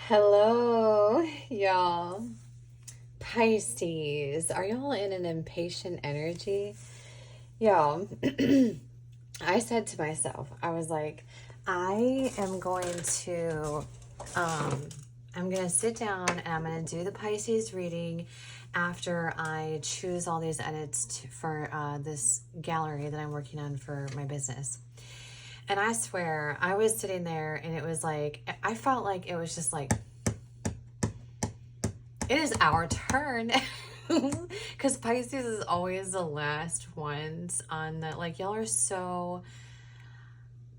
Hello, y'all. Pisces, are y'all in an impatient energy? Y'all, I said to myself, I was like, I am going to, I'm going to sit down and I'm going to do the Pisces reading after I choose all these edits for this gallery that I'm working on for my business. And I swear, I was sitting there and it was like, I felt like it was just like, it is our turn. Because Pisces is always the last ones on the, like, y'all are so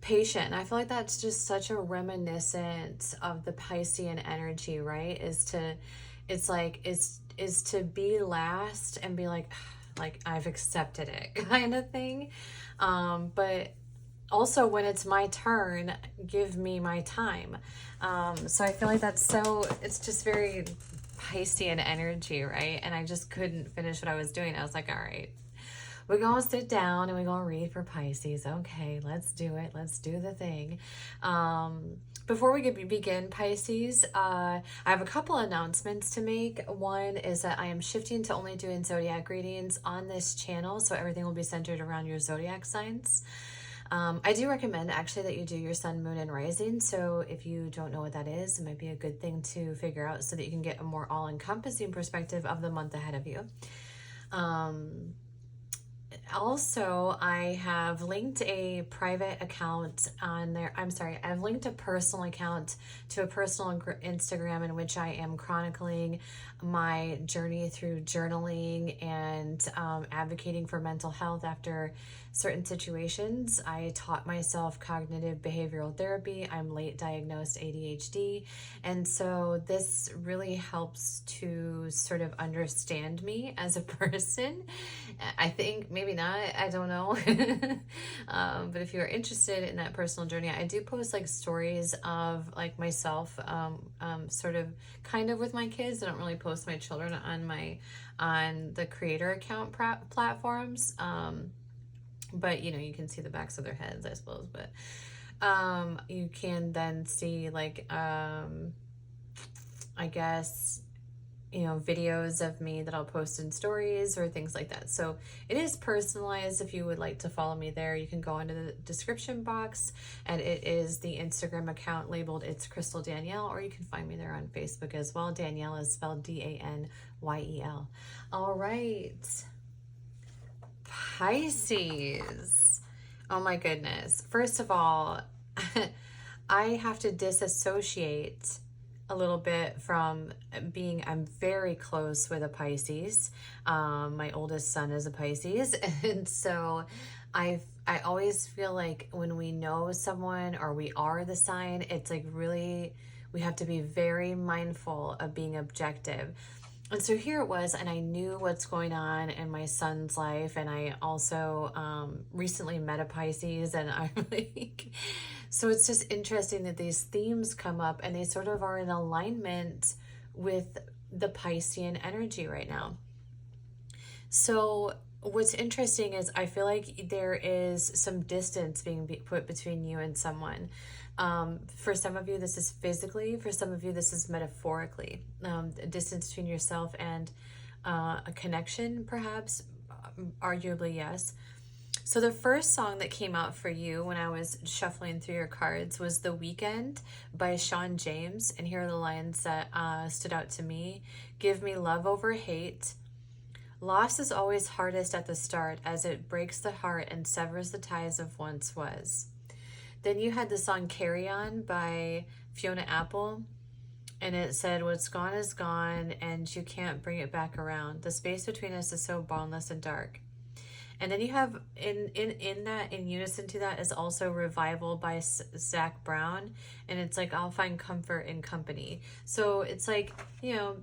patient. And I feel like that's just such a reminiscent of the Piscean energy, right? Is to be last and be like I've accepted it kind of thing. But also when it's my turn, give me my time. So I feel like it's just very Piscean energy, right? And I just couldn't finish what I was doing. I was like, all right, we're going to sit down and we're going to read for Pisces. Okay, let's do it. Let's do the thing. Before we begin, Pisces, I have a couple announcements to make. One is that I am shifting to only doing zodiac readings on this channel, so everything will be centered around your zodiac signs. I do recommend actually that you do your sun, moon, and rising. So if you don't know what that is, it might be a good thing to figure out so that you can get a more all-encompassing perspective of the month ahead of you. Also, I have linked a private account on there. I've linked a personal account to a personal Instagram in which I am chronicling my journey through journaling and advocating for mental health after certain situations. I taught myself cognitive behavioral therapy. I'm late diagnosed ADHD. And so this really helps to sort of understand me as a person. I think maybe not, I don't know. But if you're interested in that personal journey, I do post like stories of like myself, sort of kind of with my kids. I don't really post my children on the creator account platforms. But you know, you can see the backs of their heads, I suppose. But you can then see like I guess, you know, videos of me that I'll post in stories or things like that. So it is personalized. If you would like to follow me there, you can go into the description box, and it is the Instagram account labeled It's Crystal Danielle, or you can find me there on Facebook as well. Danielle is spelled Danyel. All right, Pisces. Oh my goodness. First of all, I have to disassociate a little bit from I'm very close with a Pisces. My oldest son is a Pisces. And so I always feel like when we know someone or we are the sign, it's like really, we have to be very mindful of being objective. And so here it was, and I knew what's going on in my son's life. And I also recently met a Pisces, and I like, so it's just interesting that these themes come up and they sort of are in alignment with the Piscean energy right now. So what's interesting is I feel like there is some distance being put between you and someone. For some of you, this is physically. For some of you, this is metaphorically. A distance between yourself and a connection, perhaps, arguably, yes. So the first song that came out for you when I was shuffling through your cards was The Weekend by Sean James. And here are the lines that stood out to me. Give me love over hate. Loss is always hardest at the start, as it breaks the heart and severs the ties of once was. Then you had the song Carry On by Fiona Apple, and it said, what's gone is gone, and you can't bring it back around. The space between us is so boundless and dark. And then you have, in unison to that, is also Revival by Zach Brown, and it's like, I'll find comfort in company. So it's like, you know,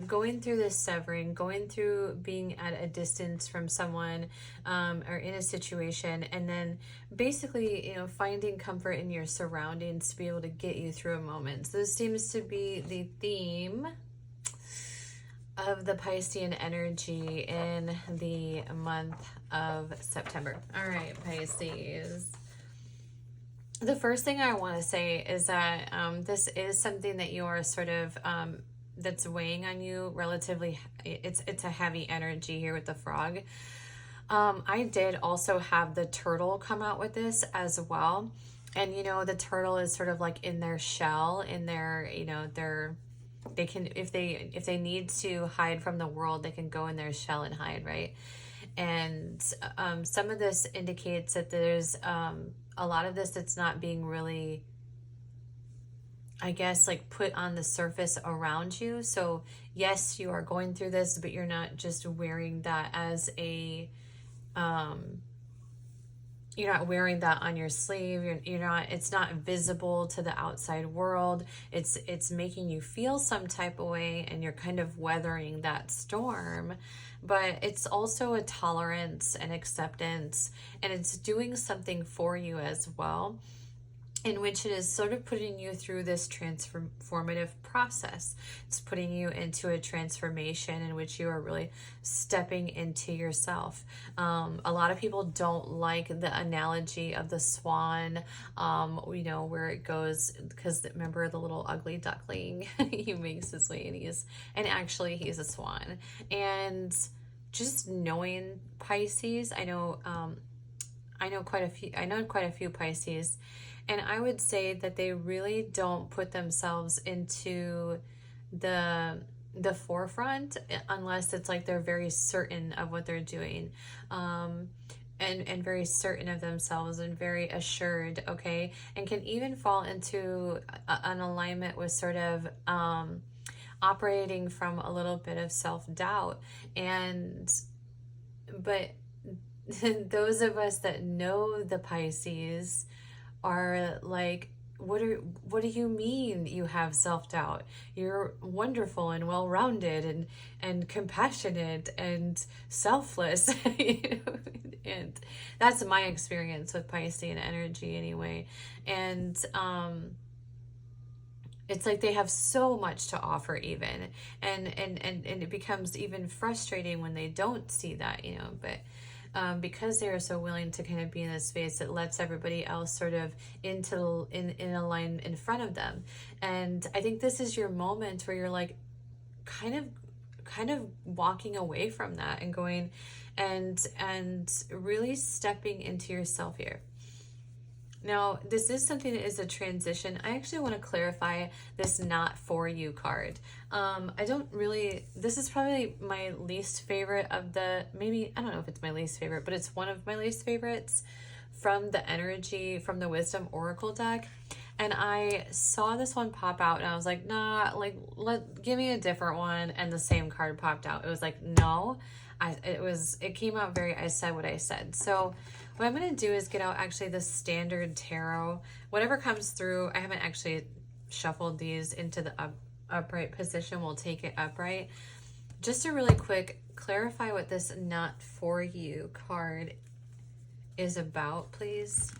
going through this severing, going through being at a distance from someone, or in a situation, and then basically, you know, finding comfort in your surroundings to be able to get you through a moment. So this seems to be the theme of the Piscean energy in the month of September. All right, Pisces. the first thing I want to say is that this is something that you are sort of that's weighing on you relatively. It's a heavy energy here with the frog. I did also have the turtle come out with this as well. And you know, the turtle is sort of like in their shell, in their, you know, they can, if they need to hide from the world, they can go in their shell and hide, right? And some of this indicates that there's a lot of this that's not being really, I guess, like put on the surface around you. So yes, you are going through this, but you're not just wearing that as a you're not wearing that on your sleeve. You're not, it's not visible to the outside world. It's making you feel some type of way, and you're kind of weathering that storm. But it's also a tolerance and acceptance, and it's doing something for you as well, in which it is sort of putting you through this transformative process. It's putting you into a transformation in which you are really stepping into yourself. A lot of people don't like the analogy of the swan, you know, where it goes, because remember the little ugly duckling, he makes his way, and actually he's a swan. And just knowing Pisces, I know quite a few Pisces, and I would say that they really don't put themselves into the forefront unless it's like they're very certain of what they're doing, and very certain of themselves and very assured, okay? And can even fall into an alignment with sort of operating from a little bit of self-doubt. But those of us that know the Pisces are like, what do you mean you have self-doubt? You're wonderful and well-rounded and compassionate and selfless. You know? And that's my experience with Piscean energy anyway. And it's like they have so much to offer even, and it becomes even frustrating when they don't see that, you know. But because they are so willing to kind of be in this space, it lets everybody else sort of in a line in front of them. And I think this is your moment where you're like kind of walking away from that and going and really stepping into yourself here. Now, this is something that is a transition. I actually want to clarify this not for you card. I don't really, this is probably my least favorite of the, maybe, I don't know if it's my least favorite, but it's one of my least favorites from the energy, from the Wisdom Oracle deck. And I saw this one pop out and I was like, nah, like, give me a different one. And the same card popped out. It was like, no, it came out very, I said what I said. So what I'm going to do is get out actually the standard tarot. Whatever comes through, I haven't actually shuffled these into the upright position. We'll take it upright. Just to really quick clarify what this not for you card is about, please.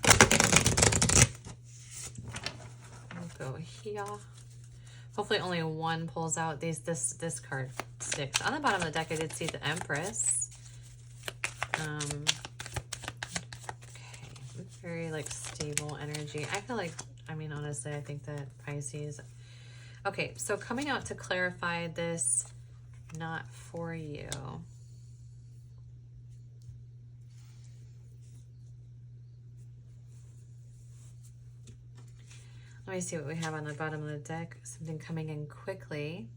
I'll go here. Hopefully only one pulls out. This card sticks. On the bottom of the deck, I did see the Empress. Very like stable energy. I feel like, I mean, honestly, I think that Pisces. Okay, so coming out to clarify this not for you. Let me see what we have on the bottom of the deck. Something coming in quickly.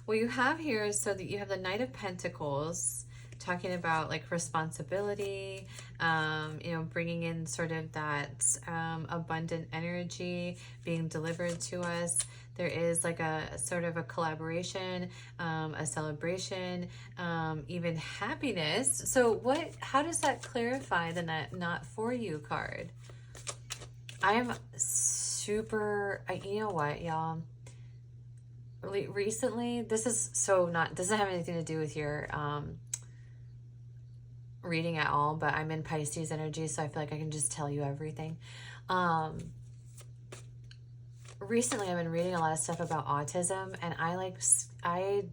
What you have here is so that you have the Knight of Pentacles, talking about like responsibility, you know, bringing in sort of that abundant energy being delivered to us. There is like a sort of a collaboration, a celebration, even happiness. So how does that clarify the not for you card? I am super, you know what, y'all? Recently, this is so doesn't have anything to do with your reading at all, but I'm in Pisces energy, so I feel like I can just tell you everything. Recently I've been reading a lot of stuff about autism, and I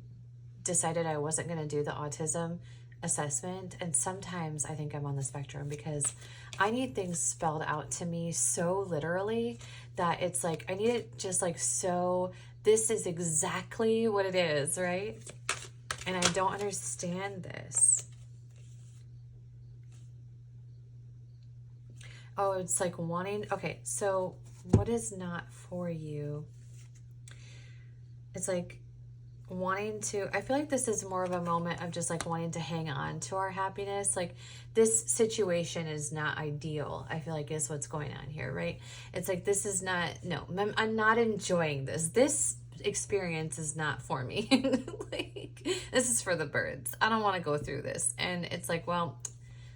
decided I wasn't going to do the autism assessment. And sometimes I think I'm on the spectrum because I need things spelled out to me so literally that it's like, I need it just like, so this is exactly what it is, right? And I don't understand this. Oh, it's like wanting, okay, so what is not for you? It's like wanting to, I feel like this is more of a moment of just like wanting to hang on to our happiness. Like this situation is not ideal, I feel like is what's going on here, right? It's like, this is not, no, I'm not enjoying this. This experience is not for me. Like, this is for the birds. I don't want to go through this. And it's like, well,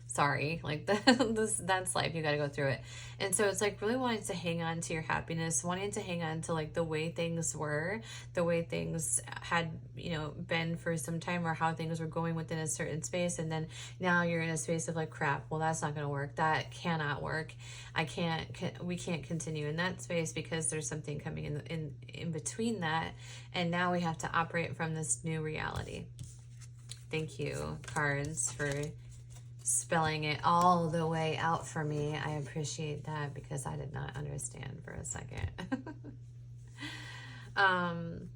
sorry, like that's life, you got to go through it. And so it's like really wanting to hang on to your happiness, wanting to hang on to like the way things were, the way things had, you know, been for some time, or how things were going within a certain space. And then now you're in a space of like, crap, well, that's not going to work. That cannot work. We can't continue in that space because there's something coming in between that. And now we have to operate from this new reality. Thank you, cards, for spelling it all the way out for me. I appreciate that because I did not understand for a second. And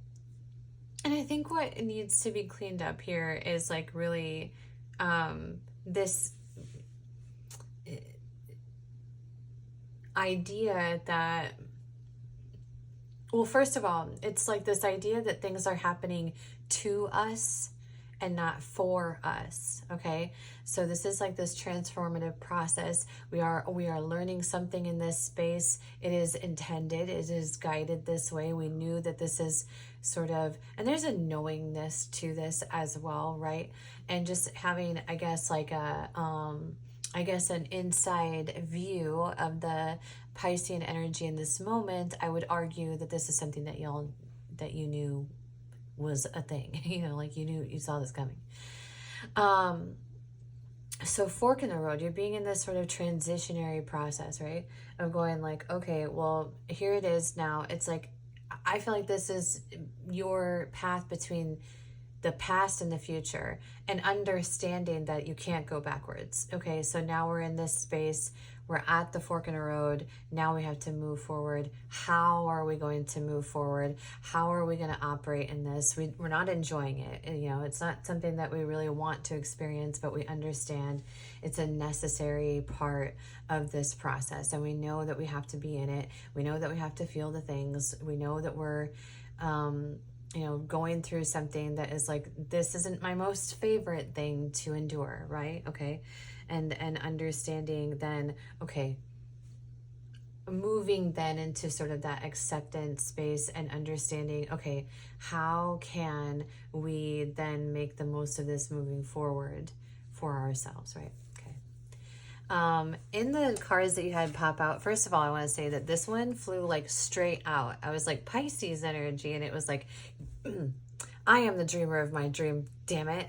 I think what needs to be cleaned up here is like really this idea that, well, first of all, it's like this idea that things are happening to us and not for us. Okay, so this is like this transformative process. We are learning something in this space. It is intended, it is guided this way. We knew that this is sort of, and there's a knowingness to this as well, right? And just having, I guess, like a an inside view of the Piscean energy in this moment. I would argue that this is something that you knew was a thing, you know, like you saw this coming. So fork in the road, you're being in this sort of transitionary process, right? Of going like, okay, well, here it is now. It's like, I feel like this is your path between the past and the future, and understanding that you can't go backwards. Okay, so now we're in this space, we're at the fork in the road. Now we have to move forward. How are we going to move forward? How are we going to operate in this? We're not enjoying it. You know, it's not something that we really want to experience, but we understand it's a necessary part of this process. And we know that we have to be in it. We know that we have to feel the things. We know that we're, you know, going through something that is like, this isn't my most favorite thing to endure, right? Okay. And understanding then, okay, moving then into sort of that acceptance space and understanding, okay, how can we then make the most of this moving forward for ourselves, right? Okay. In the cards that you had pop out, first of all, I want to say that this one flew like straight out. I was like Pisces energy, and it was like, I am the dreamer of my dream, damn it.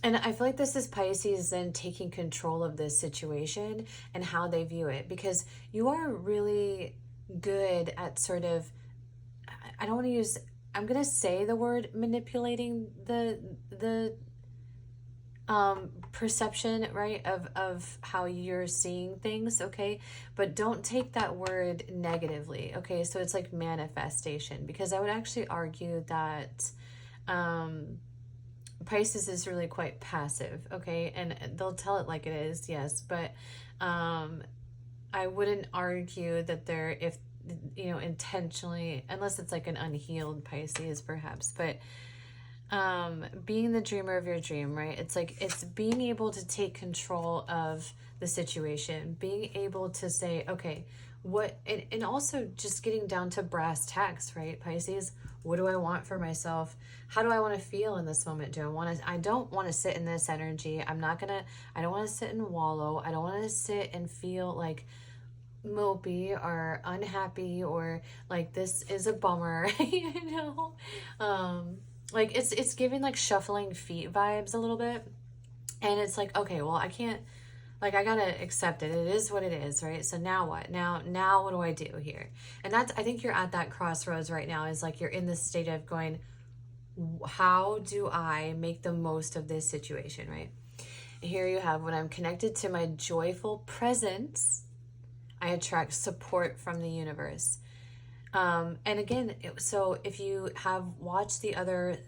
And I feel like this is Pisces then taking control of this situation and how they view it, because you are really good at sort of, I don't want to use, I'm going to say the word manipulating the perception, right, of how you're seeing things, okay? But don't take that word negatively, okay? So it's like manifestation, because I would actually argue that Pisces is really quite passive, okay? And they'll tell it like it is, yes, but I wouldn't argue that they're, if, you know, intentionally, unless it's like an unhealed Pisces perhaps, but being the dreamer of your dream, right? It's like, it's being able to take control of the situation, being able to say, okay, what, and also just getting down to brass tacks, right, Pisces? What do I want for myself? How do I want to feel in this moment? I don't want to sit in this energy. I don't want to sit and wallow. I don't want to sit and feel like mopey or unhappy or like this is a bummer, you know? Like it's giving like shuffling feet vibes a little bit. And it's like, okay, well, I can't, like, I gotta accept it. It is what it is, right? So now what? Now what do I do here? And that's, I think you're at that crossroads right now, is like you're in this state of going, how do I make the most of this situation, right? Here you have, when I'm connected to my joyful presence, I attract support from the universe. And again, so if you have watched the other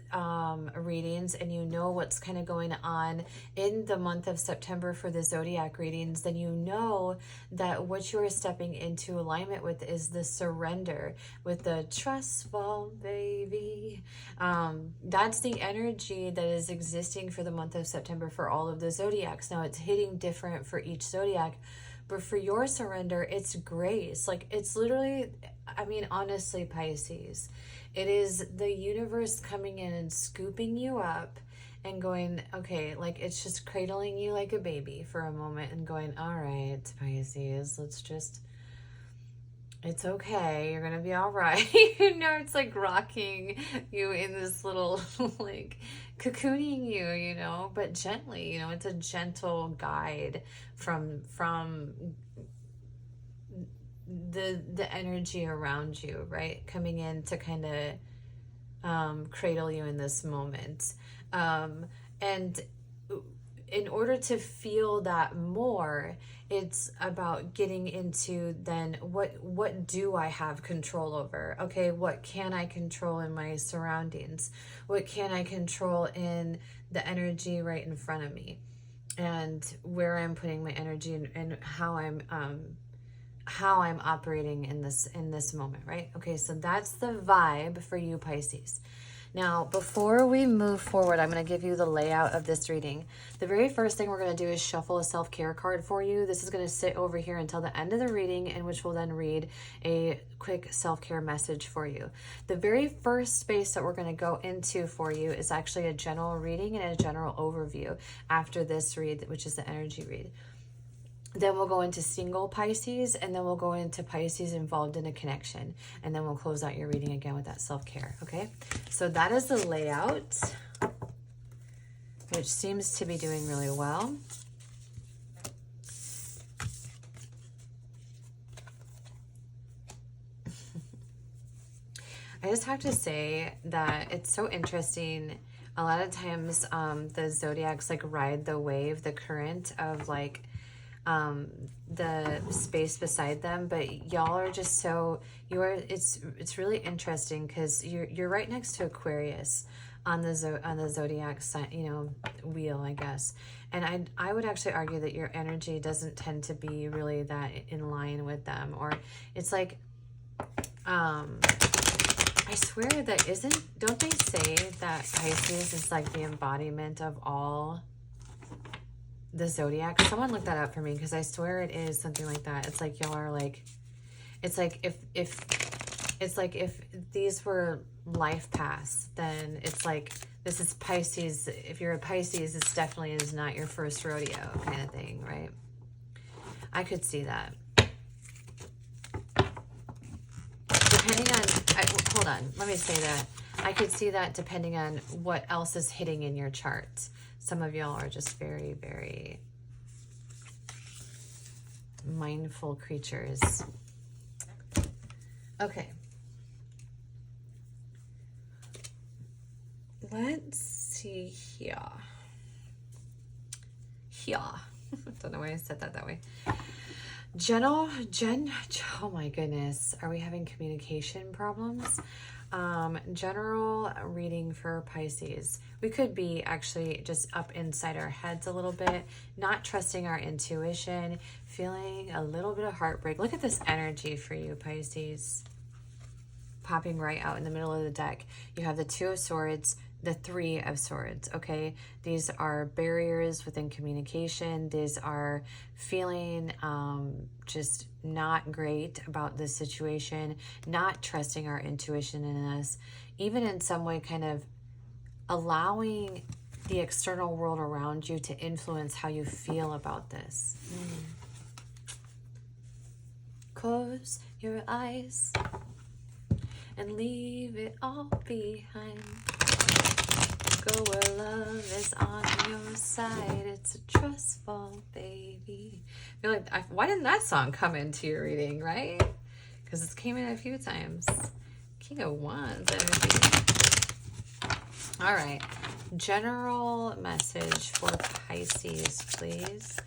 readings and you know what's kind of going on in the month of September for the zodiac readings, then you know that what you are stepping into alignment with is the surrender, with the trustfall, baby. That's the energy that is existing for the month of September for all of the zodiacs. Now it's hitting different for each zodiac. But for your surrender, it's grace. Like, it's literally, I mean, honestly, Pisces, it is the universe coming in and scooping you up and going, okay, like, it's just cradling you like a baby for a moment and going, all right, Pisces, let's just, it's okay, you're gonna be all right. You know, it's like rocking you in this little, like, cocooning you, you know, but gently, you know, it's a gentle guide from the energy around you, right? Coming in to kind of cradle you in this moment. And in order to feel that more, it's about getting into then what do I have control over? Okay, what can I control in my surroundings? What can I control in the energy right in front of me? And where I'm putting my energy and how I'm operating in this moment, right? Okay, so that's the vibe for you, Pisces. Now, before we move forward, I'm going to give you the layout of this reading. The very first thing we're going to do is shuffle a self-care card for you. This is going to sit over here until the end of the reading, in which we'll then read a quick self-care message for you. The very first space that we're going to go into for you is actually a general reading and a general overview after this read, which is the energy read. Then we'll go into single Pisces, and then we'll go into Pisces involved in a connection. And then we'll close out your reading again with that self-care, okay? So that is the layout, which seems to be doing really well. I just have to say that it's so interesting. A lot of times the zodiacs like ride the wave, the current of like the space beside them, but y'all are just so, it's really interesting because you're right next to Aquarius on the zodiac sign, you know, wheel, I guess. And I would actually argue that your energy doesn't tend to be really that in line with them, or it's like I swear that don't they say that Pisces is like the embodiment of all the zodiac? Someone look that up for me, because I swear it is something like that. It's like y'all are like, it's like if these were life paths, then it's like this is Pisces. If you're a Pisces, this definitely is not your first rodeo kind of thing, right? I could see that. Depending on, hold on, let me say that. I could see that depending on what else is hitting in your chart. Some of y'all are just very, very mindful creatures. Okay. Let's see here. Don't know why I said that way. Oh my goodness. Are we having communication problems? General reading for Pisces. We could be actually just up inside our heads a little bit, not trusting our intuition, feeling a little bit of heartbreak. Look at this energy for you, Pisces. Popping right out in the middle of the deck. You have the Two of Swords, the Three of Swords, okay? These are barriers within communication. These are feeling just not great about this situation, not trusting our intuition in us, even in some way kind of allowing the external world around you to influence how you feel about this. Close your eyes and leave it all behind. Go where love is on your side. It's a trustfall, baby. I feel like, why didn't that song come into your reading, right? Because it came in a few times. King of Wands energy. All right. General message for Pisces, please.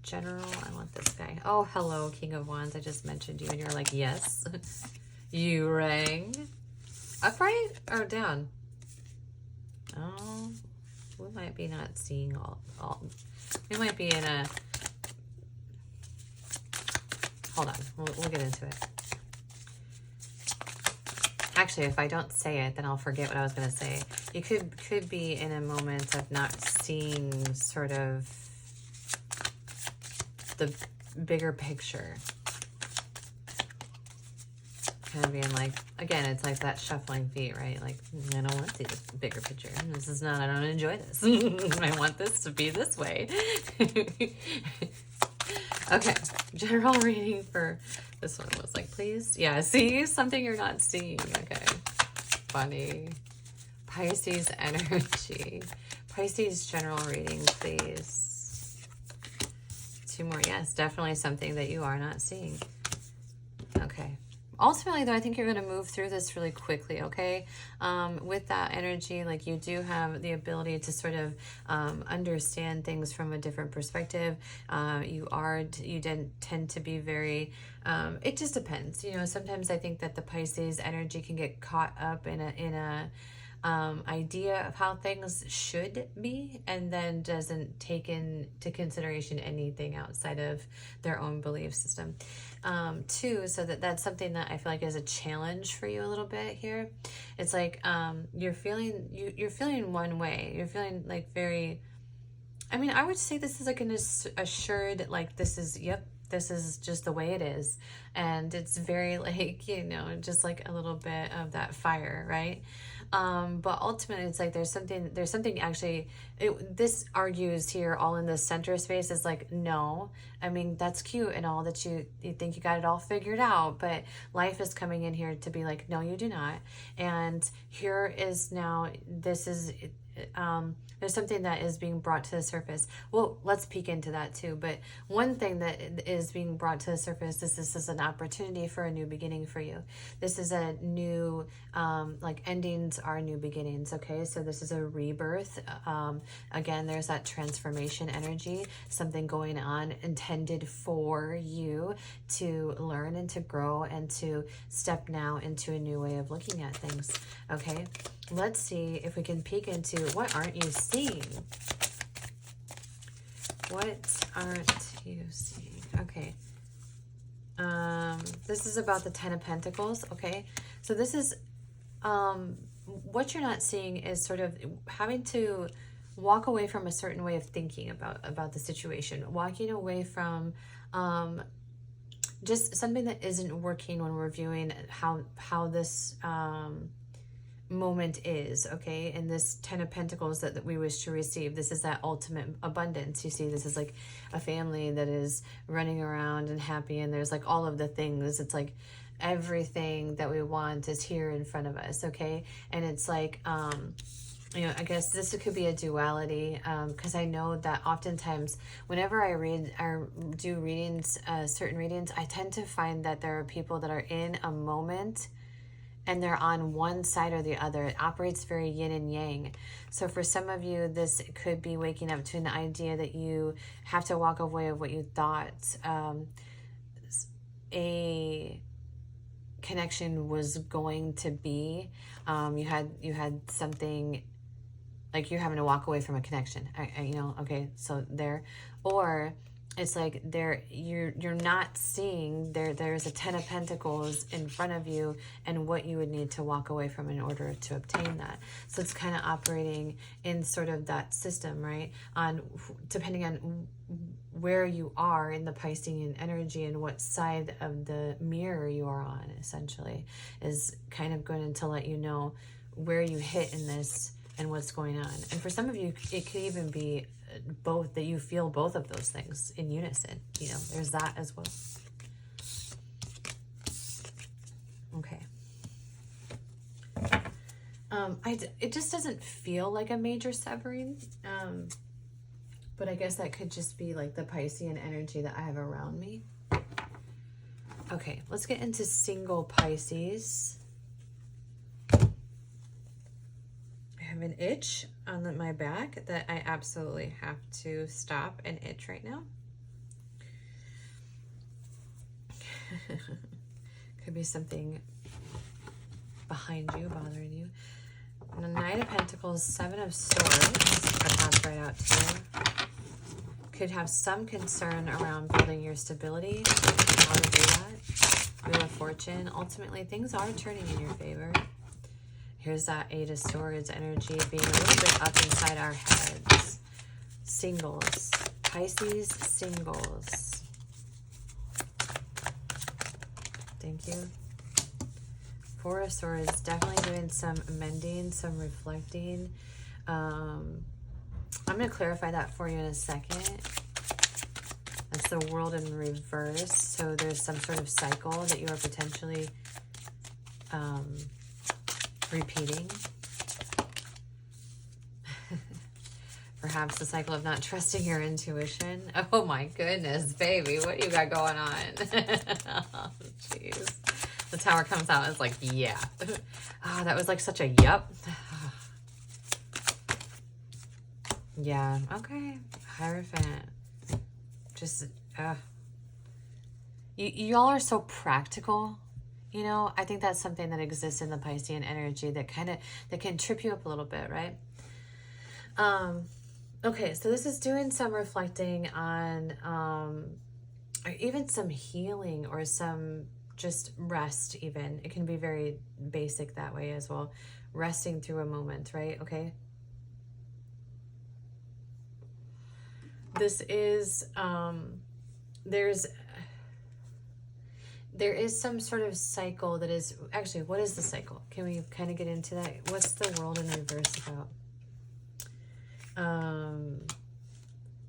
General, I want this guy. Oh, hello, King of Wands. I just mentioned you and you're like, yes. You rang. Upright or down? Oh, we might be not seeing all. We might be in a... Hold on. We'll get into it. Actually, if I don't say it, then I'll forget what I was going to say. You could be in a moment of not seeing sort of the bigger picture. Kind of being like, again, it's like that shuffling feet, right? Like, I don't want to see this bigger picture. This is not, I don't enjoy this. I want this to be this way. Okay, general reading for this one was like, please. Yeah, see something you're not seeing. Okay, funny. Pisces energy. Pisces general reading, please. 2 more. Yes, definitely something that you are not seeing. Okay. Ultimately, though, I think you're going to move through this really quickly, okay? With that energy, like you do have the ability to sort of understand things from a different perspective. You tend to be very, it just depends. You know, sometimes I think that the Pisces energy can get caught up in a idea of how things should be, and then doesn't take into consideration anything outside of their own belief system. Too, so that's something that I feel like is a challenge for you a little bit here. It's like you're feeling one way. You're feeling like very, I mean, I would say this is like an assured, like this is, yep, this is just the way it is. And it's very like, you know, just like a little bit of that fire, right? But ultimately it's like there's something actually, this argues here all in the center space is like, no, I mean, that's cute and all that you think you got it all figured out, but life is coming in here to be like, no, you do not. And here is now, this is, there's something that is being brought to the surface. Well, let's peek into that too. But one thing that is being brought to the surface, this is an opportunity for a new beginning for you. This is a new, like endings are new beginnings, okay? So this is a rebirth. Again, there's that transformation energy, something going on intended for you to learn and to grow and to step now into a new way of looking at things, okay? Let's see if we can peek into what aren't you seeing? What aren't you seeing? Okay. This is about the 10 of Pentacles, okay? So this is, what you're not seeing is sort of having to walk away from a certain way of thinking about the situation. Walking away from, just something that isn't working when we're viewing how this, moment is, okay? And this 10 of Pentacles that we wish to receive, this is that ultimate abundance. You see, this is like a family that is running around and happy, and there's like all of the things. It's like everything that we want is here in front of us, okay? And it's like, you know, I guess this could be a duality, because I know that oftentimes whenever I read or do readings, certain readings, I tend to find that there are people that are in a moment and they're on one side or the other. It operates very yin and yang. So for some of you, this could be waking up to an idea that you have to walk away of what you thought a connection was going to be. You had something like you're having to walk away from a connection. You know, okay, so there, or it's like you're not seeing there's a 10 of Pentacles in front of you and what you would need to walk away from in order to obtain that. So it's kind of operating in sort of that system, right? Depending on where you are in the Piscean energy and what side of the mirror you are on, essentially, is kind of going to let you know where you hit in this and what's going on. And for some of you, it could even be both, that you feel both of those things in unison. You know, there's that as well. Okay. It just doesn't feel like a major severing, but I guess that could just be like the Piscean energy that I have around me. Okay, let's get into single Pisces. I have have an itch on my back that I absolutely have to stop and itch right now. Could be something behind you, bothering you. And the Knight of Pentacles, Seven of Swords, that pops right out too. Could have some concern around building your stability, how to do that. Wheel of Fortune. Ultimately, things are turning in your favor. Here's that Eight of Swords energy being a little bit up inside our heads. Singles. Pisces singles. Thank you. Four of Swords, definitely doing some mending, some reflecting. I'm going to clarify that for you in a second. That's the World in reverse. So there's some sort of cycle that you are potentially repeating. Perhaps the cycle of not trusting your intuition. Oh my goodness, baby, what do you got going on? Oh, jeez. The Tower comes out and it's like, yeah. Oh, that was like such a yup. Yeah, okay. Hierophant. Just, y'all are so practical. You know, I think that's something that exists in the Piscean energy that can trip you up a little bit, right? Okay, so this is doing some reflecting on, or even some healing or some just rest even. It can be very basic that way as well. Resting through a moment, right? Okay. This is, there is some sort of cycle that is, actually, what is the cycle? Can we kind of get into that? What's the World in reverse about?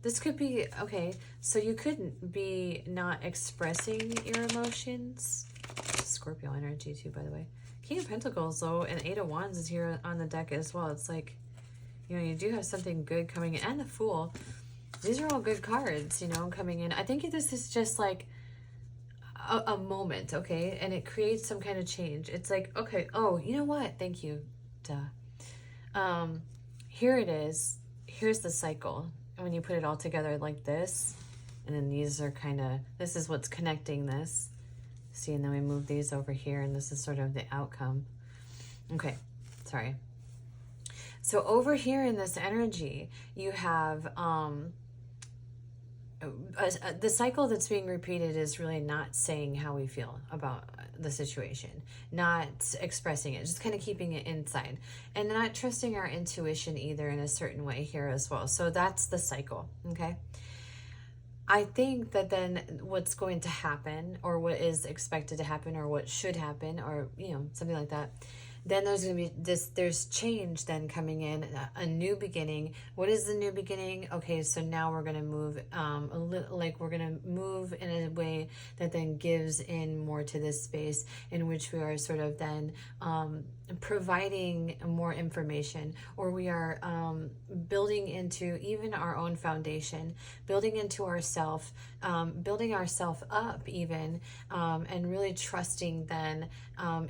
This could be, okay, so you could be not expressing your emotions. Scorpio energy too, by the way. King of Pentacles, though, and Eight of Wands is here on the deck as well. It's like, you know, you do have something good coming in. And the Fool. These are all good cards, you know, coming in. I think this is just like a moment, okay? And it creates some kind of change. It's like, okay, oh, you know what? Thank you. Duh. Here it is. Here's the cycle. And when you put it all together like this, and then these are kind of, this is what's connecting this. See, and then we move these over here, and this is sort of the outcome. Okay, sorry. So over here in this energy, you have the cycle that's being repeated is really not saying how we feel about the situation, not expressing it, just kind of keeping it inside, and not trusting our intuition either in a certain way here as well. So that's the cycle, okay? I think that then what's going to happen, or what is expected to happen, or what should happen, or, you know, something like that, then there's going to be this, there's change then coming in, a new beginning. What is the new beginning? Okay, so now we're going to move a little, like we're going to move in a way that then gives in more to this space in which we are sort of then providing more information, or we are building into even our own foundation, building into ourself, building ourself up even, and really trusting then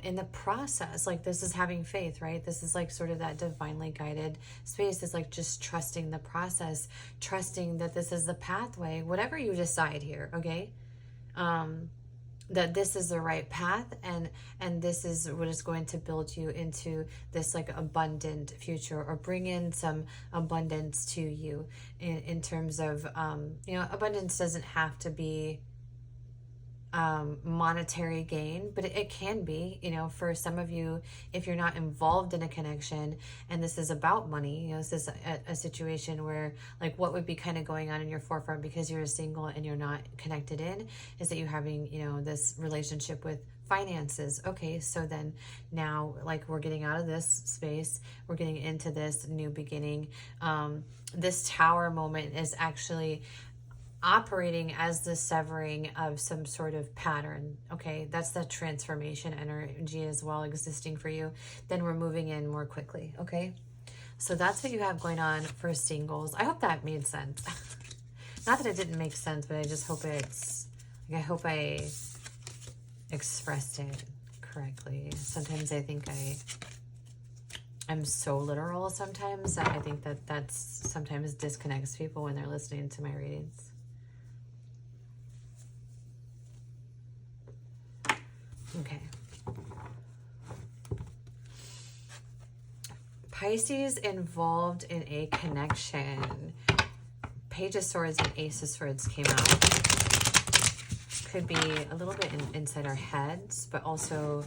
in the process. Like, this is having faith, right? This is like sort of that divinely guided space. Is like just trusting the process, trusting that this is the pathway, whatever you decide here, okay? That this is the right path, and this is what is going to build you into this like abundant future, or bring in some abundance to you in terms of, you know, abundance doesn't have to be monetary gain, but it can be, you know, for some of you, if you're not involved in a connection and this is about money, you know, this is a situation where like what would be kind of going on in your forefront because you're single and you're not connected in, is that you're having, you know, this relationship with finances. Okay, so then now like we're getting out of this space, we're getting into this new beginning. This Tower moment is actually operating as the severing of some sort of pattern. Okay, that's the transformation energy as well existing for you. Then we're moving in more quickly. Okay, so that's what you have going on for singles. I hope that made sense. Not that it didn't make sense, but I just hope it's, like, I hope I expressed it correctly. Sometimes I think I'm so literal sometimes that I think that that's sometimes disconnects people when they're listening to my readings. Okay. Pisces involved in a connection. Page of Swords and Ace of Swords came out. Could be a little bit inside our heads, but also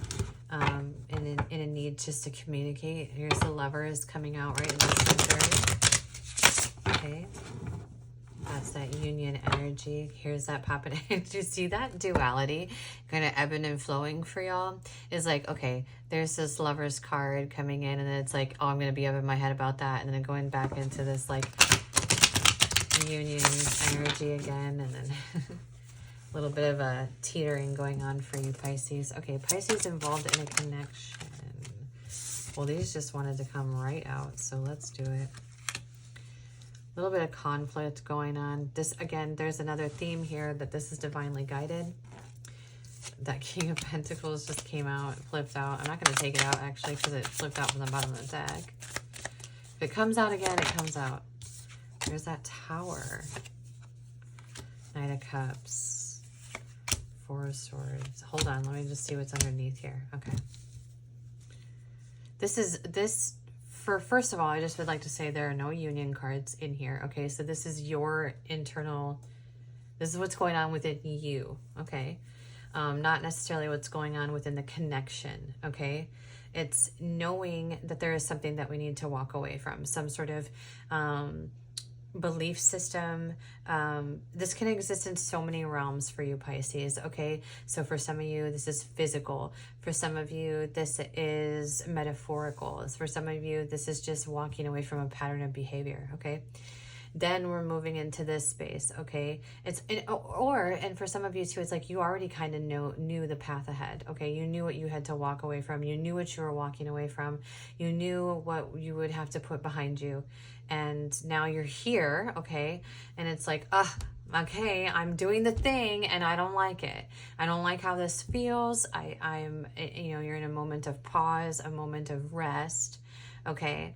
in a need just to communicate. Here's the Lovers coming out right in the center. Okay. That's that union energy. Here's that popping in. Do you see that duality kind of ebbing and flowing for y'all? It's like, okay, there's this Lovers card coming in, and then it's like, oh, I'm going to be up in my head about that. And then going back into this like union energy again. And then a little bit of a teetering going on for you, Pisces. Okay, Pisces involved in a connection. Well, these just wanted to come right out, so let's do it. A little bit of conflict going on. This, again, there's another theme here that this is divinely guided. That King of Pentacles just came out, flipped out. I'm not going to take it out, actually, because it flipped out from the bottom of the deck. If it comes out again, it comes out. There's that Tower. Knight of Cups. Four of Swords. Hold on, let me just see what's underneath here. Okay. First of all, I just would like to say there are no union cards in here. Okay, so this is your internal, this is what's going on within you. Okay, not necessarily what's going on within the connection. Okay, it's knowing that there is something that we need to walk away from, some sort of belief system. This can exist in so many realms for you, Pisces. Okay, so for some of you this is physical, for some of you this is metaphorical, for some of you this is just walking away from a pattern of behavior. Okay, then we're moving into this space. Okay, and for some of you too, it's like you already kind of knew the path ahead. Okay, you knew what you had to walk away from, you knew what you were walking away from, you knew what you would have to put behind you, and now you're here. Okay, and it's like, okay, I'm doing the thing and I don't like it. I don't like how this feels. I'm you're in a moment of pause, a moment of rest. Okay,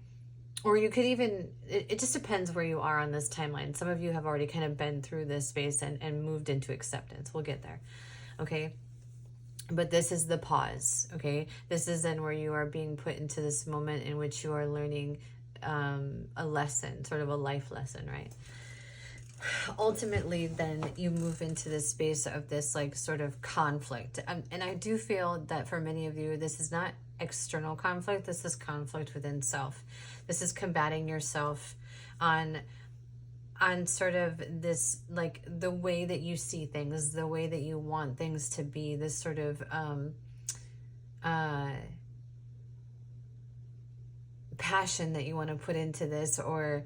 or you could even, it just depends where you are on this timeline. Some of you have already kind of been through this space and moved into acceptance. We'll get there. Okay, but this is the pause. Okay, this is then where you are being put into this moment in which you are learning a lesson, sort of a life lesson, right? Ultimately, then you move into this space of this like sort of conflict. And I do feel that for many of you, this is not external conflict. This is conflict within self. This is combating yourself on sort of this, like the way that you see things, the way that you want things to be, this sort of passion that you want to put into this, or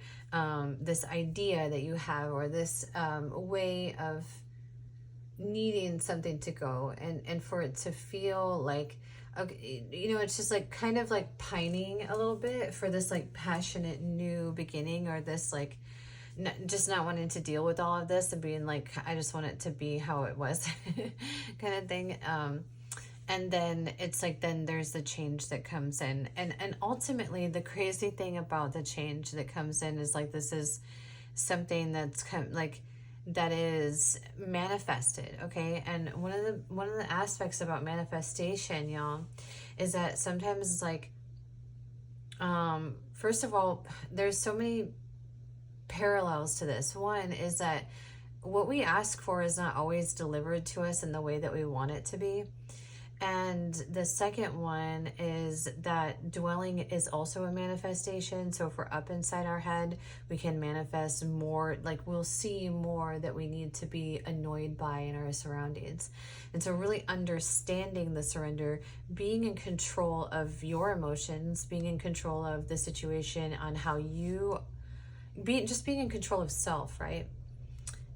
this idea that you have, or this way of needing something to go, and for it to feel like, okay, it's just like kind of like pining a little bit for this like passionate new beginning, or this like just not wanting to deal with all of this and being like, I just want it to be how it was kind of thing. And then it's like, then there's the change that comes in. And ultimately, the crazy thing about the change that comes in is like, this is something that's kind of like, that is manifested. Okay. And one of the aspects about manifestation, y'all, is that sometimes it's like, first of all, there's so many parallels to this. One is that what we ask for is not always delivered to us in the way that we want it to be. And the second one is that dwelling is also a manifestation. So if we're up inside our head, we can manifest more, like we'll see more that we need to be annoyed by in our surroundings. And so really understanding the surrender, being in control of your emotions, being in control of the situation, on how you just being in control of self, right?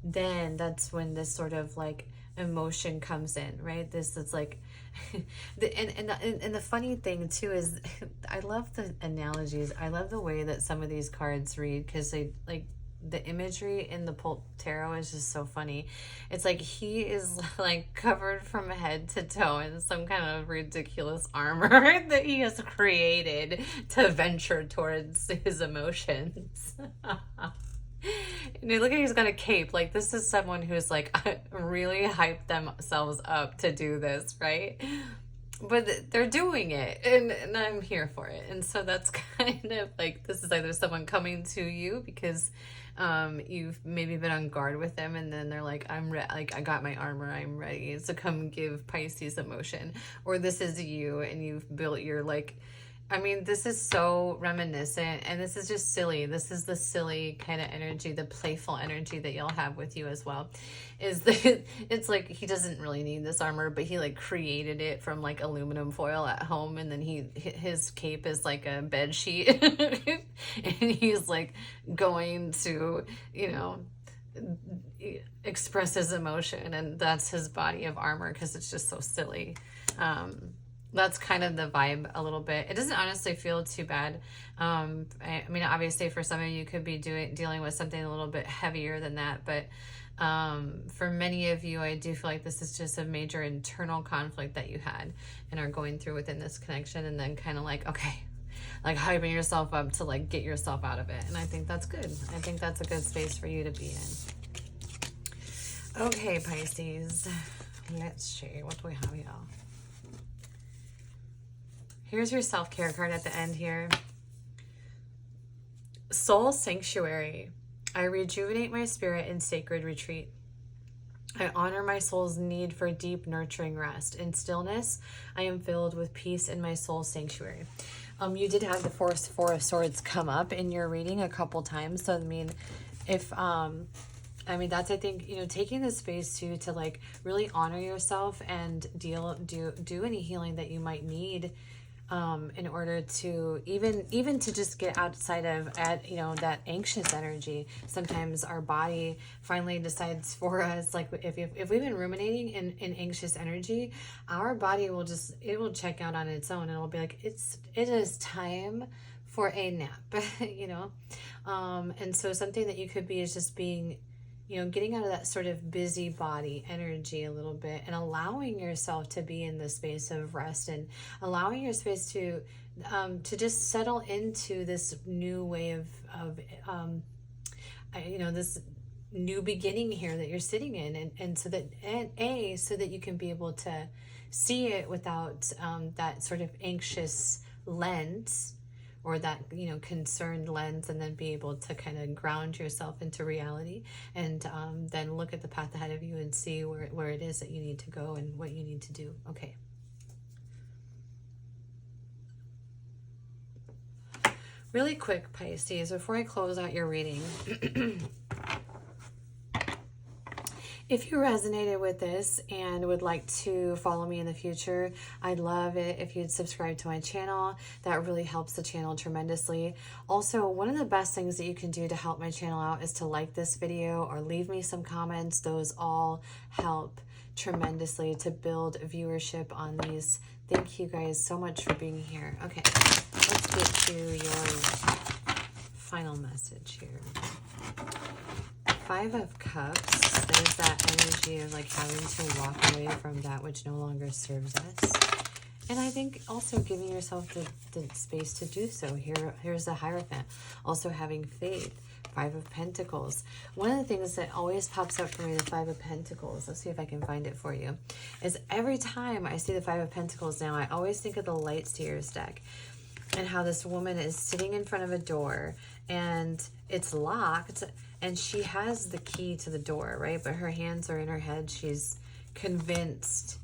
Then that's when this sort of like emotion comes in, right? This is like and the funny thing too is I love the analogies. I love the way that some of these cards read, because they like the imagery in the tarot is just so funny. It's like he is like covered from head to toe in some kind of ridiculous armor that he has created to venture towards his emotions. And look at, he's got a cape. Like, this is someone who's like really hyped themselves up to do this, right? But they're doing it, and I'm here for it. And so that's kind of like, this is either someone coming to you because you've maybe been on guard with them, and then they're like, like, I got my armor, I'm ready to come give Pisces emotion. Or this is you, and you've built your, like, I mean, this is so reminiscent, and this is just silly. This is the silly kind of energy, the playful energy that you'll have with you as well. Is that it's like he doesn't really need this armor, but he like created it from like aluminum foil at home, and then his cape is like a bed sheet, and he's like going to, you know, express his emotion, and that's his body of armor because it's just so silly. That's kind of the vibe a little bit. It doesn't honestly feel too bad. I mean, obviously for some of you could be dealing with something a little bit heavier than that, but for many of you, I do feel like this is just a major internal conflict that you had and are going through within this connection, and then kind of like, okay, like hyping yourself up to like get yourself out of it. And I think that's good. I think that's a good space for you to be in. Okay, Pisces, let's see what we have here. Here's your self-care card at the end here. Soul Sanctuary. I rejuvenate my spirit in sacred retreat. I honor my soul's need for deep, nurturing rest. In stillness, I am filled with peace in my soul sanctuary. You did have the Four of Swords come up in your reading a couple times. So, I mean, if... I mean, that's, I think, you know, taking the space to like really honor yourself and do any healing that you might need in order to even to just get outside of you know, that anxious energy. Sometimes our body finally decides for us, like if we've been ruminating in anxious energy, our body will check out on its own, and it'll be like, it is time for a nap, you know. And so something that you could be is just being, you know, getting out of that sort of busy body energy a little bit and allowing yourself to be in the space of rest, and allowing your space to just settle into this new way of you know, this new beginning here that you're sitting in, and so that you can be able to see it without that sort of anxious lens, or that, you know, concerned lens, and then be able to kind of ground yourself into reality, and then look at the path ahead of you and see where it is that you need to go and what you need to do. Okay. Really quick, Pisces, before I close out your reading, if you resonated with this and would like to follow me in the future, I'd love it if you'd subscribe to my channel. That really helps the channel tremendously. Also, one of the best things that you can do to help my channel out is to like this video or leave me some comments. Those all help tremendously to build viewership on these. Thank you guys so much for being here. Okay, let's get to your final message here. Five of Cups. There's that energy of like having to walk away from that which no longer serves us. And I think also giving yourself the space to do so. Here's the Hierophant. Also having faith. Five of Pentacles. One of the things that always pops up for me, the Five of Pentacles, let's see if I can find it for you, is every time I see the Five of Pentacles now, I always think of the Lightseers deck and how this woman is sitting in front of a door and it's locked, and she has the key to the door, right? But her hands are in her head. She's convinced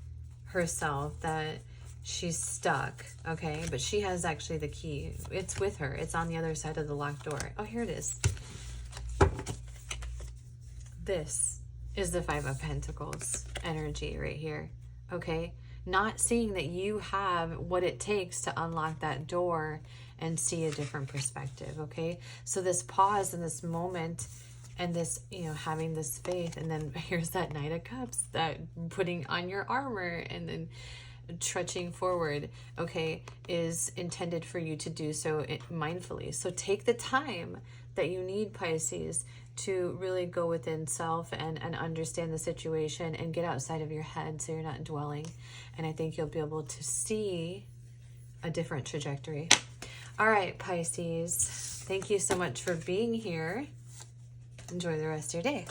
herself that she's stuck, okay? But she has actually the key. It's with her. It's on the other side of the locked door. Oh, here it is. This is the Five of Pentacles energy right here, okay? Not seeing that you have what it takes to unlock that door and see a different perspective, okay? So this pause in this moment and this, you know, having this faith, and then here's that Knight of Cups, that putting on your armor and then trudging forward, okay, is intended for you to do so mindfully. So take the time that you need, Pisces. to really go within self and understand the situation and get outside of your head so you're not dwelling. And I think you'll be able to see a different trajectory. All right, Pisces, thank you so much for being here. Enjoy the rest of your day.